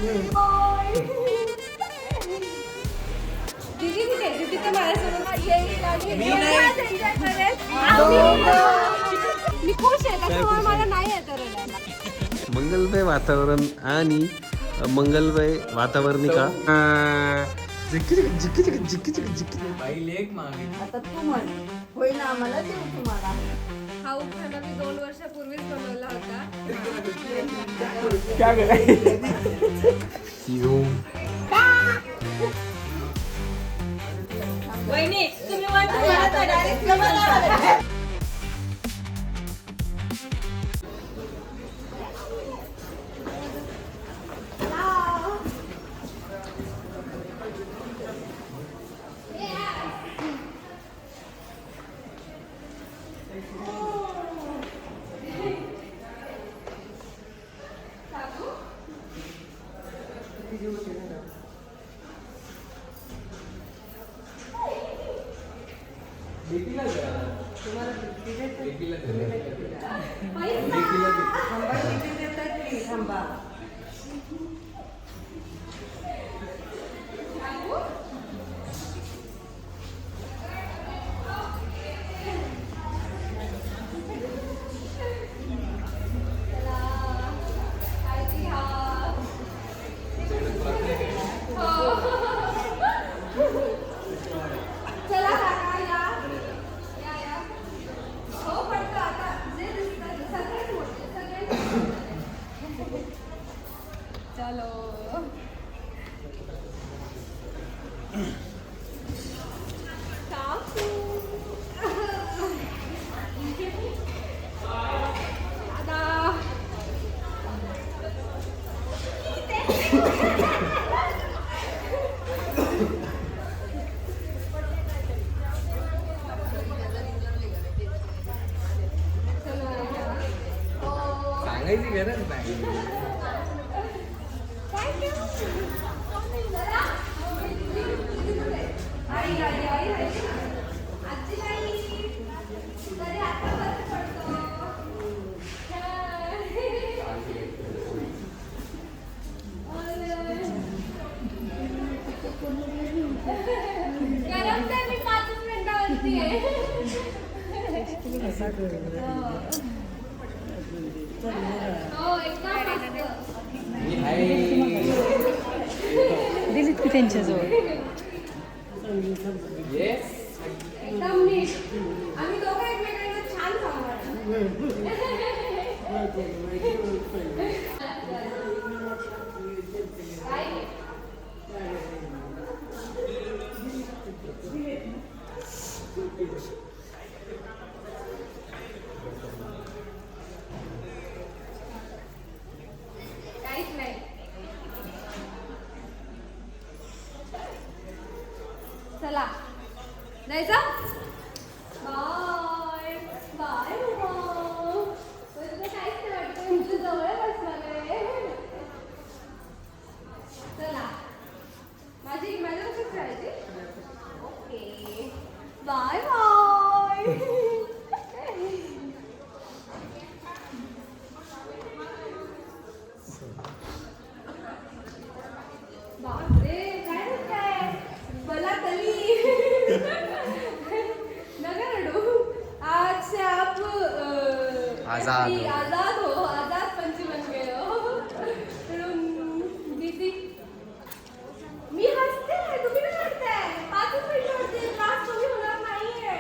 दीदी कुठे? दीदी तर माझ्यासोबत येईल आणि एन्जॉय करेल. मी खुश आहे त्याच्यामुळे मला नाही येत रडायला. मंगलमय वातावरण आणि मंगलमय वातावरणी का आता तू म्हण होईल ना आम्हाला देऊ तुम्हाला. हा उपखाना मी 2 वर्षापूर्वीच बनवला होता. वहिनी तुम्ही म्हणता डायरेक्ट सांगायची गरज नाही. दिलीत की त्यांच्याजवळ. एकदम नीट. आम्ही दोघं एकमेकांना छान सांभाळतो. काहीच नाही. चला जायचं. Bye bye. तुला काहीच नाही वाटत. मी तुझ्या जवळ बसणार आहे. चला माझ्या कशात करायची. Okay bye bye. बापरे काय म्हणताय. मला तली नका रडू. आज से आप आजाद हो. आजाद पंछी बन गए हो. दीदी मी हसते. तुम्ही काय करताय. 5 मिनिटं होते. त्रास कमी होणार नाहीये.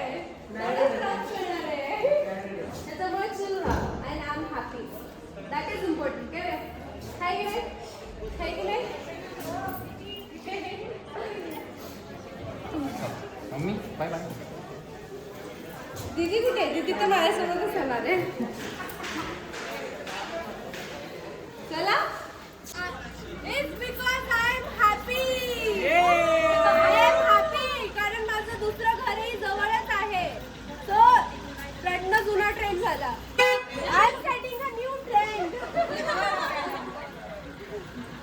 बराच त्रास करणार आहे. त्याच्यामुळे चिल राहा. And I am happy. That is important. काय आहे की नाही. आहे की नाही. Mummy bye bye. दीदी कुठे? दीदी तर माझ्यासोबतच येणार आहे. चला. It's because I am happy. I am happy कारण माझं दुसरं घरही जवळच आहे. So ट्रेंडनं जुना ट्रेंड झाला. I am setting a new trend.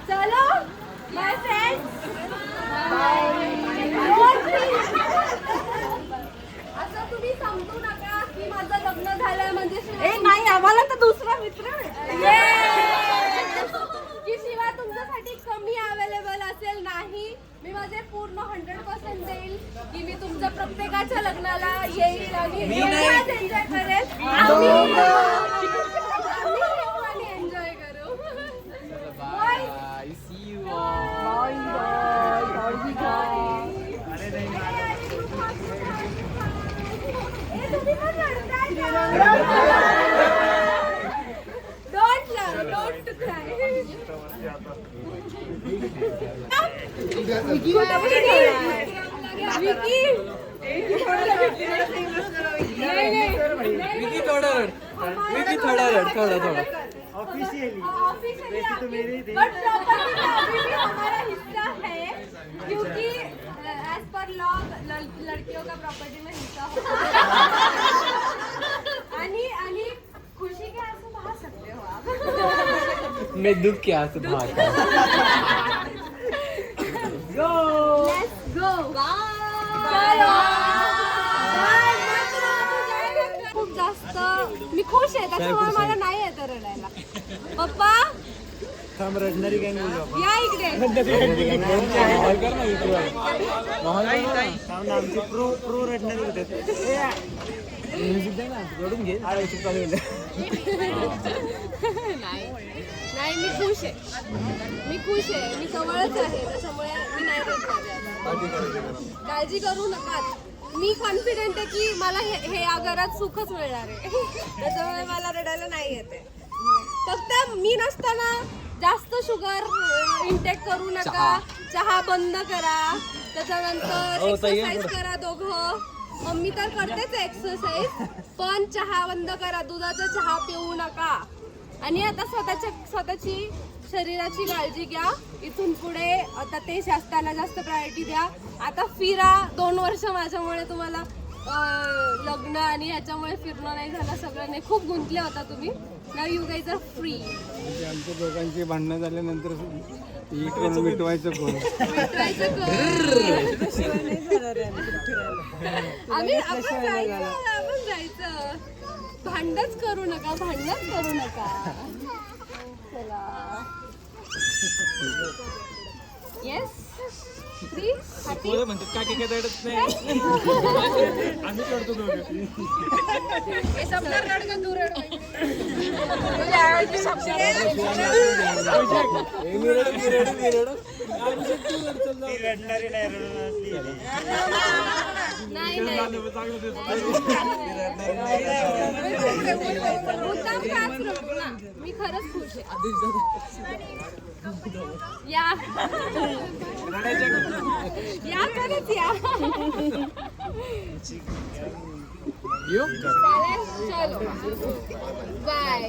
चलो my friends. असं तुम्ही समजू नका की माझं लग्न झालं म्हणजे माझे पूर्ण 100% देईल की मी तुमच्या प्रत्येकाच्या लग्नाला येईल आणि एन्जॉय करेल. आम्ही एन्जॉय करू. बाय सी यू तुम्ही पण रडताय का? Don't cry. विकी थोडा रड. विकी थोडा रड. थोड़ा ऑफिशियली बट प्रॉपर्टी का अभी भी हमारा हिस्सा है क्योंकि एज पर लॉ लड़कियों का प्रॉपर्टी में हिस्सा होता है. आणि खुशी के आंसू बहा सकते हो आप. मैं दुख के आंसू बहाता हूं. Let's go. चलो. खूप जास्त मी खुश आहे त्याच्यामुळे मला नाही येत रडायला. पप्पा रडणारी गँग या इकडे. आमचे प्रो रडणारी होते. रडून घे चालू नाही मी खुश आहे. मी जवळच आहे त्याच्यामुळे मी नाही रडणार. काळजी करू नका. मी कॉन्फिडेंट आहे की मला हे या घरात सुखच मिळणार आहे. त्याच्यामुळे मला रडायला नाही येते. फक्त मी नसताना जास्त शुगर इंटेक करू नका. चहा बंद करा. त्याच्यानंतर एक्सरसाइज करा दोघं. मम्मी तर करतेच एक्सरसाइज पण चहा बंद करा. दुधाचा चहा पिऊ नका. आणि आता स्वतःची शरीराची काळजी घ्या. इथून पुढे आता ते शास्त्राला जास्त प्रायोरिटी द्या. आता फिरा. 2 वर्ष माझ्यामुळे तुम्हाला लग्न आणि ह्याच्यामुळे फिरणं नाही झालं. सगळं नाही. खूप गुंतले होता तुम्ही. नाव यू गाईज आर फ्री. आमच्या दोघांची भांडणं झाल्यानंतर मिटवायचं कोण? आपण जायचं. भांडणच करू नका. चला. Yes free happy. म्हणतात काकी काय रडत नाही. आम्ही करतो दोघं. हे शब्द रड का तू रड. रडणारी नाही नाही मी खरंच खुश आहे. या खरंच या. चालेल. चलो बाय.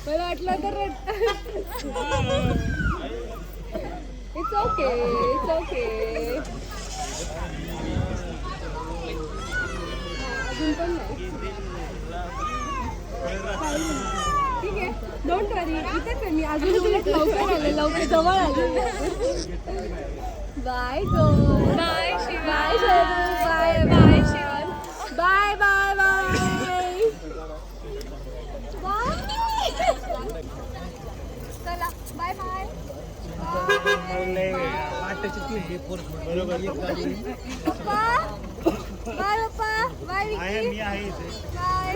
मला वाटलं तर इट्स ओके. अजून पण नाही. ठीक आहे. डोंट वरी. इथेच आहे मी. अजून उलट लवकर आले. लवकर जवळ आले. बाय गो. बाय शिवाय. बाय शिवन. बाय. चला बाय. पप्पा बाय. विकी बाय.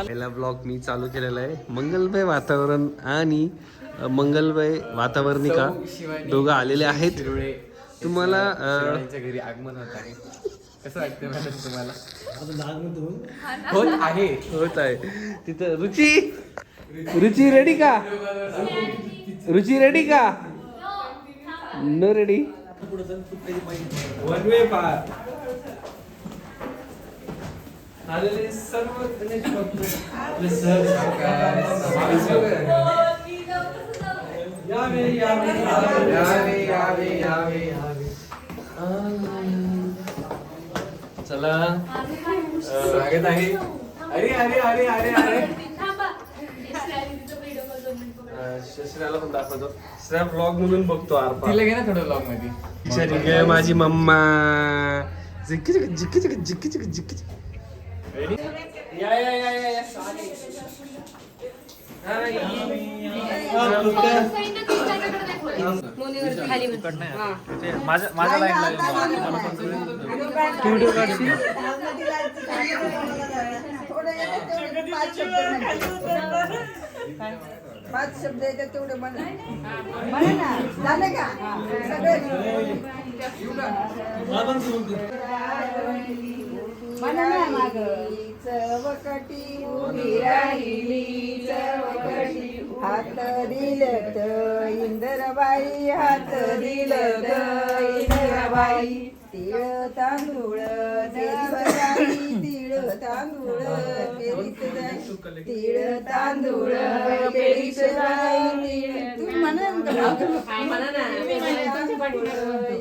पहिला ब्लॉग मी चालू केलेला आहे. मंगलमय वातावरण आणि मंगलमय वातावरणिका दोघं आलेले आहेत. तुम्हाला शिवानीच्या घरी आगमन होत आहे. कसं वाटतं मॅडम तुम्हाला? होत आहे. तिथं रुची रेडी का? No ready. वन वे पार. आलेले सर्व गणेश भक्त चला स्वागत आहे. अरे अरे अरे अरे अरे श्रेयाला पण दाखवतो. श्रेया ब्लॉग म्हणून बघतो आरपा. तिला घे ना थोडं ब्लॉग मध्ये. बिचारी ग माझी मम्मा. जिक्की जिक्की जिक्की जिक्की जिक्की जिक्की जिक्की. या या या या या. माझ्या व्हिडिओ काढशील? पाच शब्द येतात तेवढे म्हणा ना. झालं का म्हणा ना. माग चवकटी उभी राहिली चवकटी हात दिलत इंदरबाई हात दिलत इंदरबाई तिळ तांदूळ देवराई तिळ तांदूळ पेरीत जाई तिळ तांदूळ पेरीत जाई तिळ तू म्हणा ना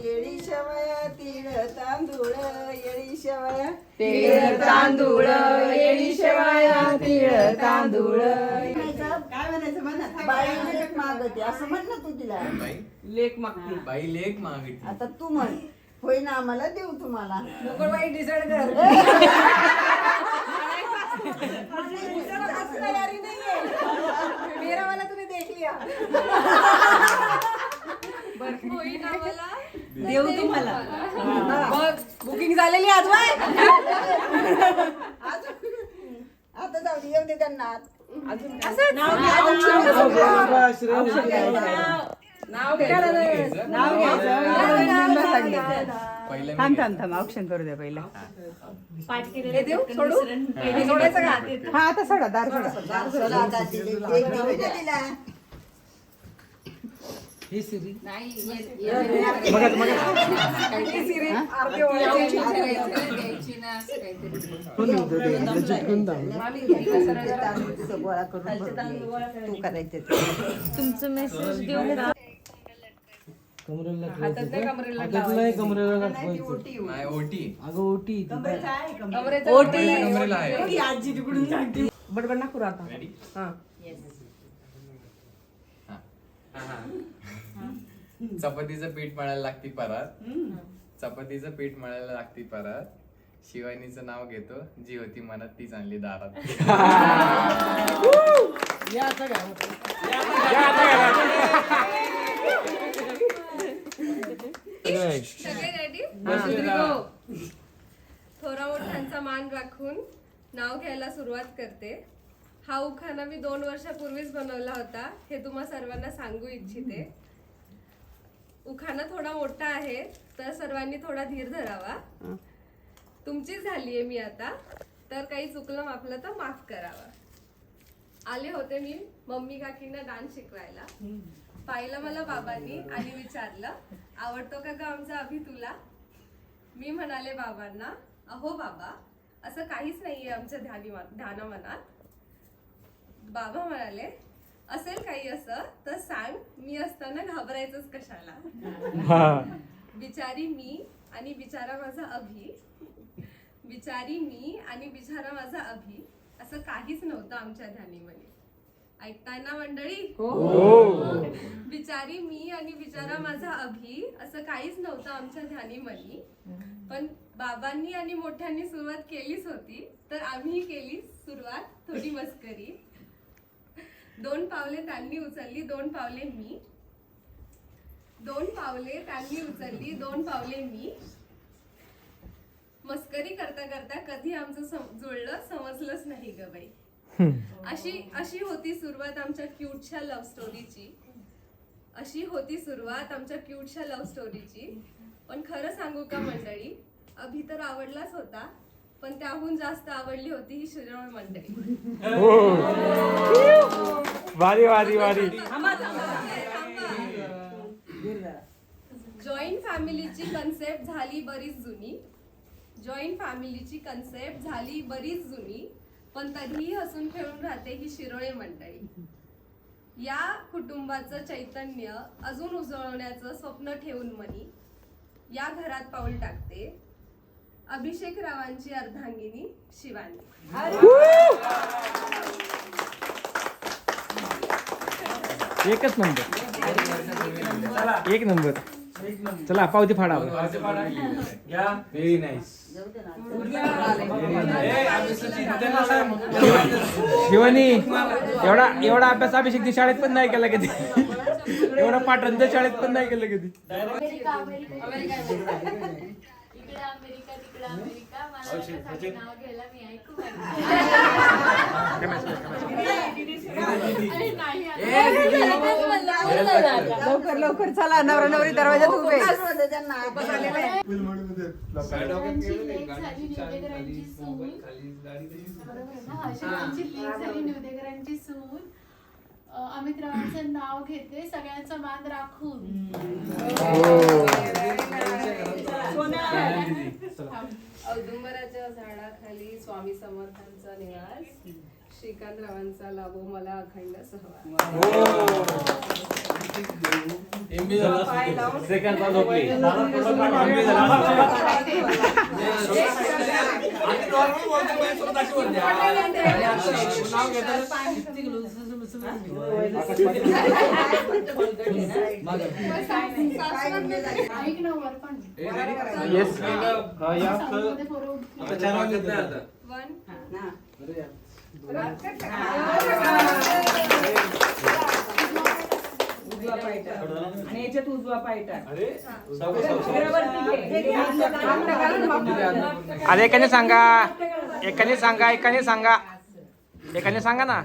येळी शेवया तिळ तांदूळ येळी शेवया तिळ तांदूळ येळी शेवया तिळ तांदूळ. काय म्हणायचं म्हणा बाई लेक मागते असं म्हण ना तू तिला. लेक मागते बाई लेक मागितली. आता तू म्हण होय ना आम्हाला देऊ तुम्हाला. मुकुटबाई डिसाइड कर. मेरा वाला तूने देख लिया. होई ना मला देऊ तुम्हाला. बघ बुकिंग झालेली आज बाय. आता जाऊ दे येऊ दे त्यांना. नाव घ्यायचं. पहिलं मी थांब थांब थांब ऑप्शन करू द्या पहिला. हे देऊ सोडू हे सोडायचं का. हा आता सोडा दार सोडा. ही सिरी गोळा करून तू करायचे. तुमचं मेसेज देऊन ना. हातात नाही कमरेला कमरेला दाखवायचं. नाही ओटी. अगं ओटी कमरेचं कमरेला आहे. बडबड ना करू आता. Ready? हा चपातीचं पीठ मळायला लागती परात. चपातीचं पीठ मळायला लागती परात. शिवानीचं नाव घेतो जी होती मनात तीच आणली दारात. सगळे रेडी. थोरा मोठ्यांचा मान राखून नाव घ्यायला सुरुवात करते. हा उखाणा मी 2 वर्षापूर्वीच बनवला होता हे तुम्हा सर्वांना सांगू इच्छिते. उखाणा थोडा मोठा आहे तर सर्वांनी थोडा धीर धरावा. तुमचीच झालीये मी आता तर काही चुकलं माफलं तर माफ करावा. आले होते मी मम्मी काकींना डान्स शिकवायला. पाहिलं मला बाबांनी आणि विचारलं आवडतो का ग आमचा अभि तुला. मी म्हणाले बाबांना अहो बाबा असं काहीच नाहीये आमच्या ध्यानामनात. बाबा म्हणाले असेल काही असं तर सांग मी असताना घाबरायचंच कशाला. बिचारी मी आणि बिचारा माझा अभि. बिचारी मी आणि बिचारा माझा अभि असं काहीच नव्हतं आमच्या ध्यानीमध्ये. ऐकताय ना मंडळी. बिचारी मी आणि बिचारा माझा अभि असं काहीच नव्हतं आमच्या ध्यानीमध्ये. पण बाबांनी आणि मोठ्यांनी सुरुवात केलीच होती तर आम्ही केली सुरुवात थोडी मस्करी. 2 पावले त्यांनी उचलली 2 पावले मी. 2 पावले त्यांनी उचलली 2 पावले मी. मस्करी करता करता कधी आमचं जुळलं समजलंच नाही ग बाई. अशी होती सुरुवात आमच्या क्यूटच्या लव्ह स्टोरीची. अशी होती सुरुवात आमच्या क्यूटच्या लव्ह स्टोरीची. पण खरं सांगू का मंडळी अभि तर आवडलाच होता पण त्याहून जास्त आवडली होती ही शिरोळ मंडळी. वारी वारी वारी. जॉईंट फॅमिलीची कन्सेप्ट झाली बरीच जुनी. जॉईंट फॅमिलीची कन्सेप्ट झाली बरीच जुनी पण तरीही हसून खेळून राहते ही शिरोळे मंडळी. या कुटुंबाचं चैतन्य अजून उजळवण्याचं स्वप्न ठेवून मनी या घरात पाऊल टाकते अभिषेक रावांची अर्धांगिनी शिवानी. एकच नंबर, एक नंबर. चला पावती फाडा. Very nice. शिवानी एवढा अभ्यास अभिषेक शाळेत पण नाही केला कधी. एवढा पाठांतर शाळेत पण नाही केलं कधी. लवकर लवकर चला, नवरा नवरी दरवाजात उभे. अमित रावांचं नाव घेते सगळ्यांचं मान राखून. औदुंबराच्या झाडाखाली स्वामी समर्थांचा निवास श्रीकांत रावांचा लाभो मला अखंड ऐक ना वर पण उजवा पायटा आणि याच्यात उजवा पायटा. अरे एकाने सांगा, एकाने सांगा, एकाने सांगा, एकाने सांगा ना.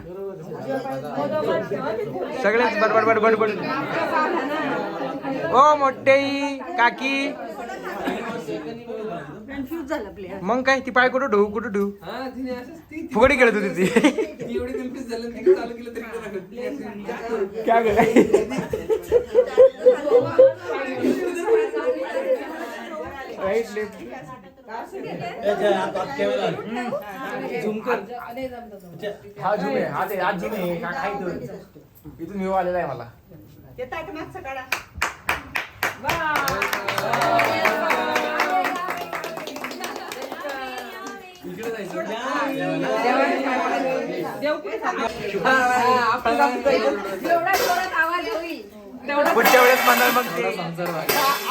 सगळेच बडबड बडबड बड. ओ मोठे काकी. कन्फ्यूज झालं प्लेअर. मग काय ती पाय कुठं ठेवू कुठं ठेवू. फुगडी खेळत होती ती. काय राईट लेफ्ट. हा झूम आहे, हा ते आज झूम आहे का काय इथून व्ह्यू आलेला आहे मला. पुढच्या वेळेस म्हणणार मग ते.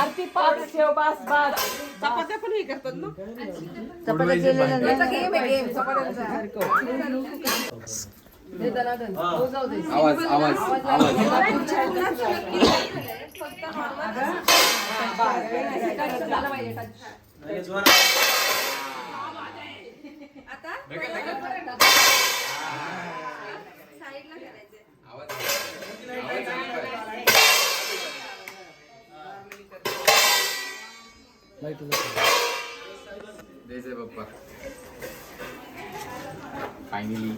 आरती पाच ठेव बस बस. चपात्या पण हे करतात ना. चपात्या केलेल्या जय बाप्पा. फायनली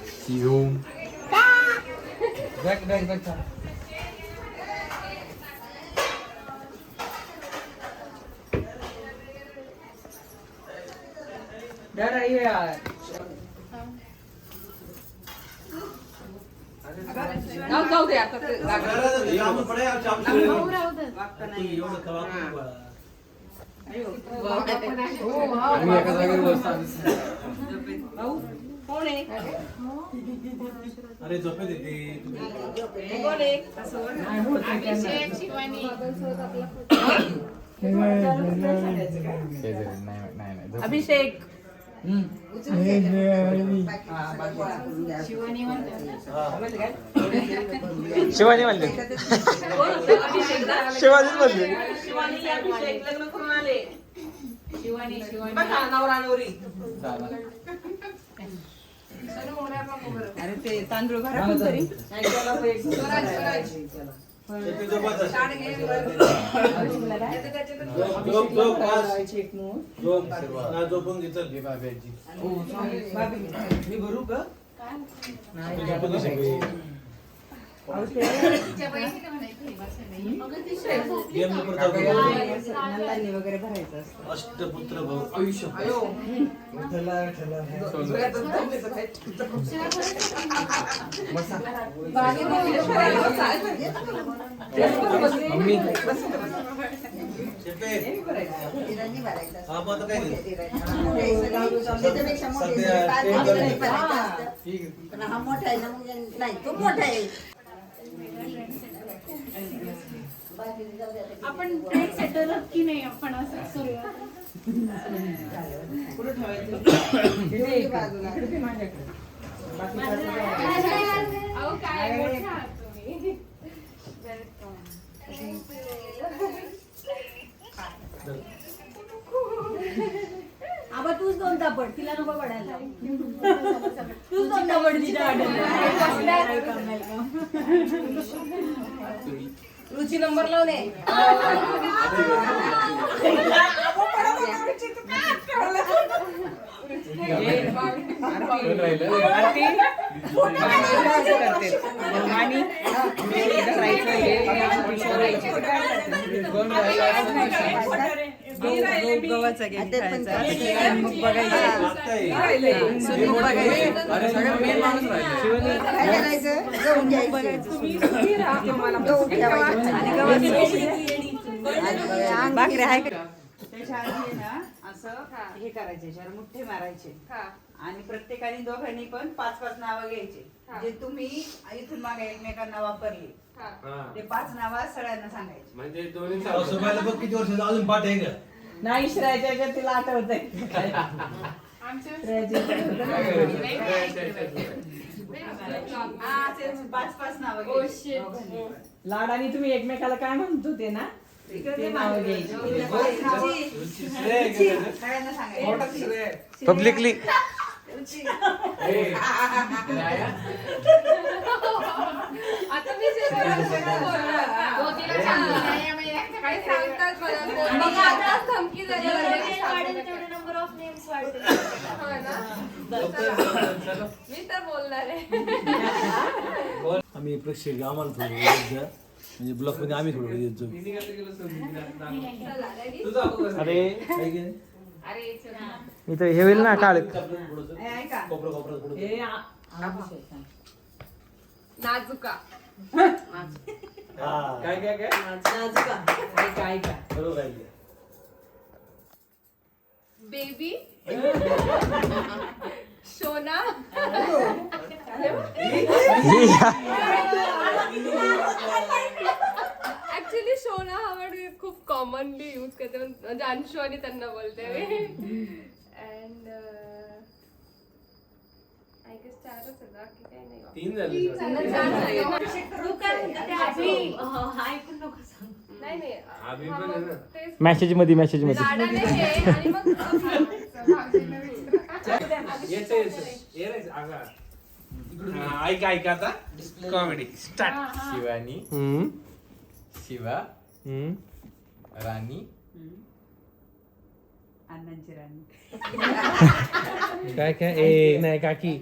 सी होम. जाऊ दे आता. आम्ही एका जागेवर बसतो. कोण आहे? अरे झोपे देते. कोण आहे? अभिषेक. शिवानी शिवानी म्हणले. शिवानीच म्हणले. शिवानी अभिषेक लग्न करून आले. शिवानी शिवानी बघा नवरा नवरी. अरे ते तांदूळ भरा कोण तरी. मी भरू का? तिच्या बहिणीला म्हणायचं हे बस नाही. अगं ती शेत झोपली का? नंदांनी वगैरे भरायचं असतं. अष्टपुत्र तिरांनी भरायचं असतं. त्याच्यापेक्षा मोठे 5 भरायचं असतं. पण हा मोठा आहे ना मग नाही तो मोठा आहे. आपण ट्रेड सेटर की नाही आपण असं करूया. पुढे ठेवायचं बाजूला अहो काय मोठा आहात तुम्ही. आबा तूच दोन तापड तिला नको पडायला तूच दोन तापड तिच्या रुची नंबर लावणे. भाकरी आहे का त्याच्या आधी ना असं हे करायचे चार मुठ्ठे मारायचे आणि प्रत्येकाने दोघांनी पण 5-5 नावं घ्यायचे जे तुम्ही इथून मागे एकमेकांना वापरली ते 5 नावं सगळ्यांना सांगायचे. म्हणजे दोन्ही बघ किती वर्ष अजून पाठ आहे का? नाही श्रेयाच्या तिला आठवतंय. आमच्या 5-5 नावं घ्यायची. लाडाने तुम्ही एकमेकाला काय म्हणत होते ना ते नावं घ्यायची. सगळ्यांना सांगायचे. पब्लिकली आता मी जे बोलणार सगळं बोलणार. हो, तिला सांगितलं या महिन्यात काही सकाळी सांगतात मला. मग आता धमकी झाली वाढेल तेवढे नंबर ऑफ नेम्स वाढतील. हो ना? चला. मी तर बोलणार आहे. आम्ही प्रेक्षक आम्हाला थोडं वेळ द्या. म्हणजे ब्लॉक मध्ये आम्ही थोडं वेळ देतो. चला, ready? अरे काय की? इथं हे होईल ना काळ ऐका कोपरं पुढं. हे नाजुका. हा. काय काय काय काय का बरोबर आहे. बेबी. शोना. ऍक्च्युली शोना हा वर्ड खूप कॉमनली यूज करते म्हणजे अंशू आणि त्यांना बोलते अँड आय गेस 4च आहे बाकी काही नाही. 3 झाले. तू काय म्हणते ते आधी हाय पण नको सांग. नाही नाही आम्ही हा, पण आहे मग ना. तेच मेसेज मध्ये लाडाने हे आणि मग ऐका ऐका आता कॉमेडी स्टार्ट. शिवानी, शिवा, राणी, अण्णांची राणी. काय काय ए नाही काकी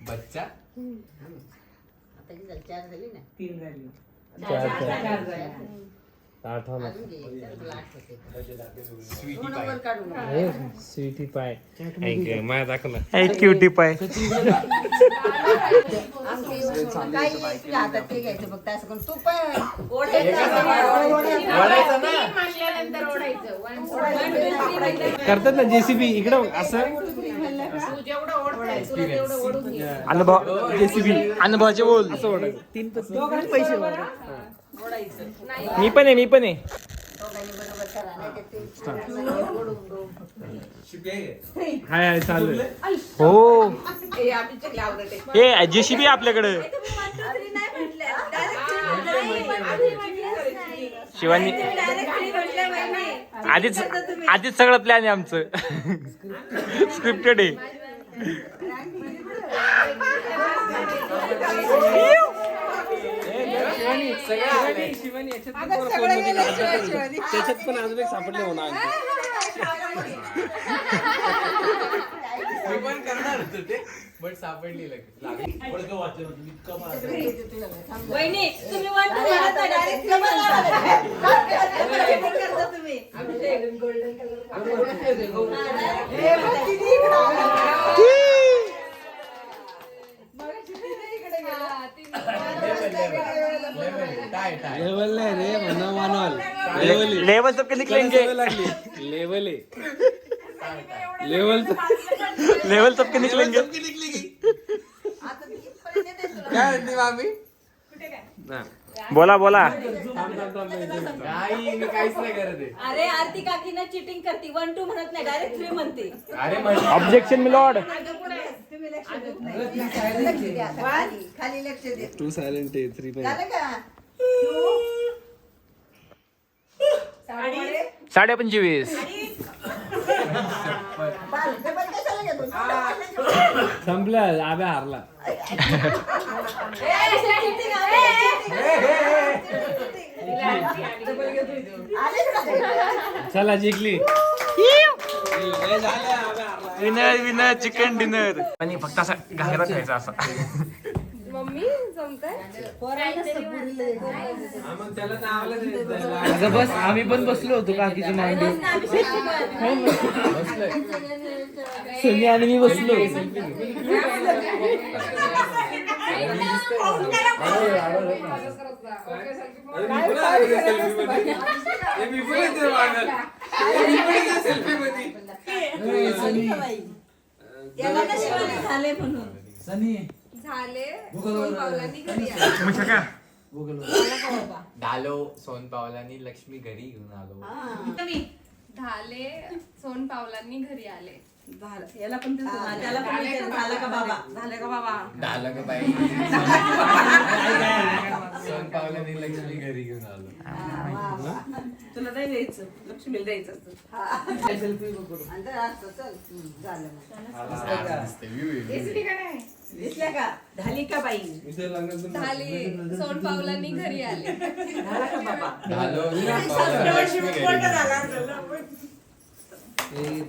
बच्चा, 3 झाली. 4 आठवलं स्वीटी पाय, स्वीटी पाय माया दाखवलं क्युटी पाय. काय तुझ्या हातात ते घ्यायचं फक्त असं करून तू पण वाढायचं ना. म्हणल्यानंतर ओढायचं. करतात ना जेसीबी इकडं असं तू जेवढं ओढताय तुला तेवढं ओढून घे. अनुभव जेसीबी अनुभवाचे बोल असं ओढायचं. 3 पैसे वाढ. मी पण आहे बरोबर करा नाही तर ते शिपी आहे का? हाय हाय चालू आहे. हो हे आम्ही चकली आवडते. ए जेसीबी आपल्याकडे शिवानी आधीच सगळं प्लॅन आहे आमचं स्क्रिप्टेड आहे. त्याच्यात पण अजून एक सापडले म्हणा. मी पण करणार होतो ते बट सापडली लगेच. पडकं वाचलं होतं, इतकं मारलं. वहिनी तुम्ही 1 2 म्हणत नाही डायरेक्ट करता तुम्ही टाय टाय लेवल नाही रे म्हणा मानवाल लेवल सबके निकलेंगे लागली लेवल आहे लेवल सबके निकलेंगे. काय म्हणते मामी? बोला बोला. नाही मी काहीच नाही करत आहे. अरे आरती काकीना चिटिंग करते 1 2 म्हणत नाही डायरेक्ट 3 म्हणते. अरे म्हणजे ऑब्जेक्शन मी लॉर्ड. तुम्ही लक्ष देत नाही. लक्ष द्या आता. खाली लक्ष दे. टू सायलेंट आहे 3 झालं का 25.5. डबल कशाला घेतो? संपलं आब्या हारला. चला जिंकली विनर चिकन डिनर. आणि फक्त असा घागरा खायचा असा. मम्मी जमतंय अगं बस आम्ही पण बसलो होतो काकीची मांडी. सोनी आणि मी बसलो. झाले म्हणून झाले सोन पावलांनी घरी आले. डालो सोन पावलांनी लक्ष्मी घरी घेऊन आलो. झाले सोन पावलांनी घरी आले. याला पण त्याला पण विचार झाला का बाबा झालं का बाबा डालं का बाई सोन पावलांनी लक्ष्मी घरी घेऊन आलो. तुला नाही द्यायचं लक्ष्मीला द्यायचं अंदर असतं, चल. झालं दिसल्या का झाली का बाई झाली सोन पावलांनी घरी आले. झाला का बाबा डालो सोन पावलांनी लक्ष्मी घरी घेऊन आलो.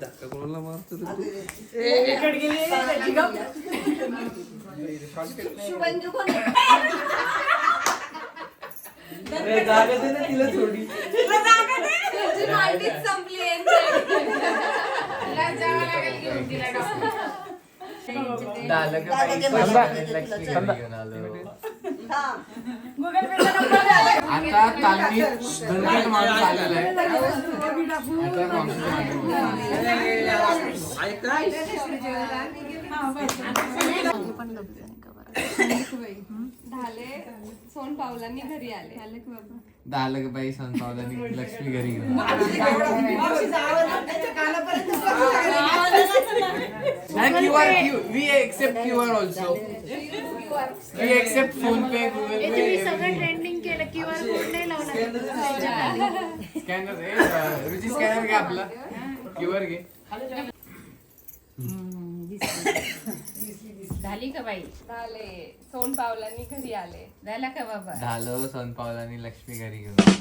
धक्का कोणाला मारतो रे शुभंजू कोण तिला थोडी तुझी माहितीच संपली डालं का बाई सोन पावलांनी लक्ष्मी घरी घेऊन आलो. आता तालमी दणकट माणूस आलेला आहे. आता माणूस झाले सोन पावलांनी घरी आले. आले की बाबा डालं का बाई सोन पावलांनी लक्ष्मी घरी घेऊन आलो. We accept QR also. We accept PhonePe, Google हे तुम्ही Pay. सगळं ट्रेंडिंग केलं QR कोड नाही लावला. स्कॅनर रुची स्कॅनर घे आपला QR घे. झाली का बाई झाले सोन पावलांनी घरी आले. झाला का बाबा झालं सोन पावलांनी लक्ष्मी घरी घेऊन आलो.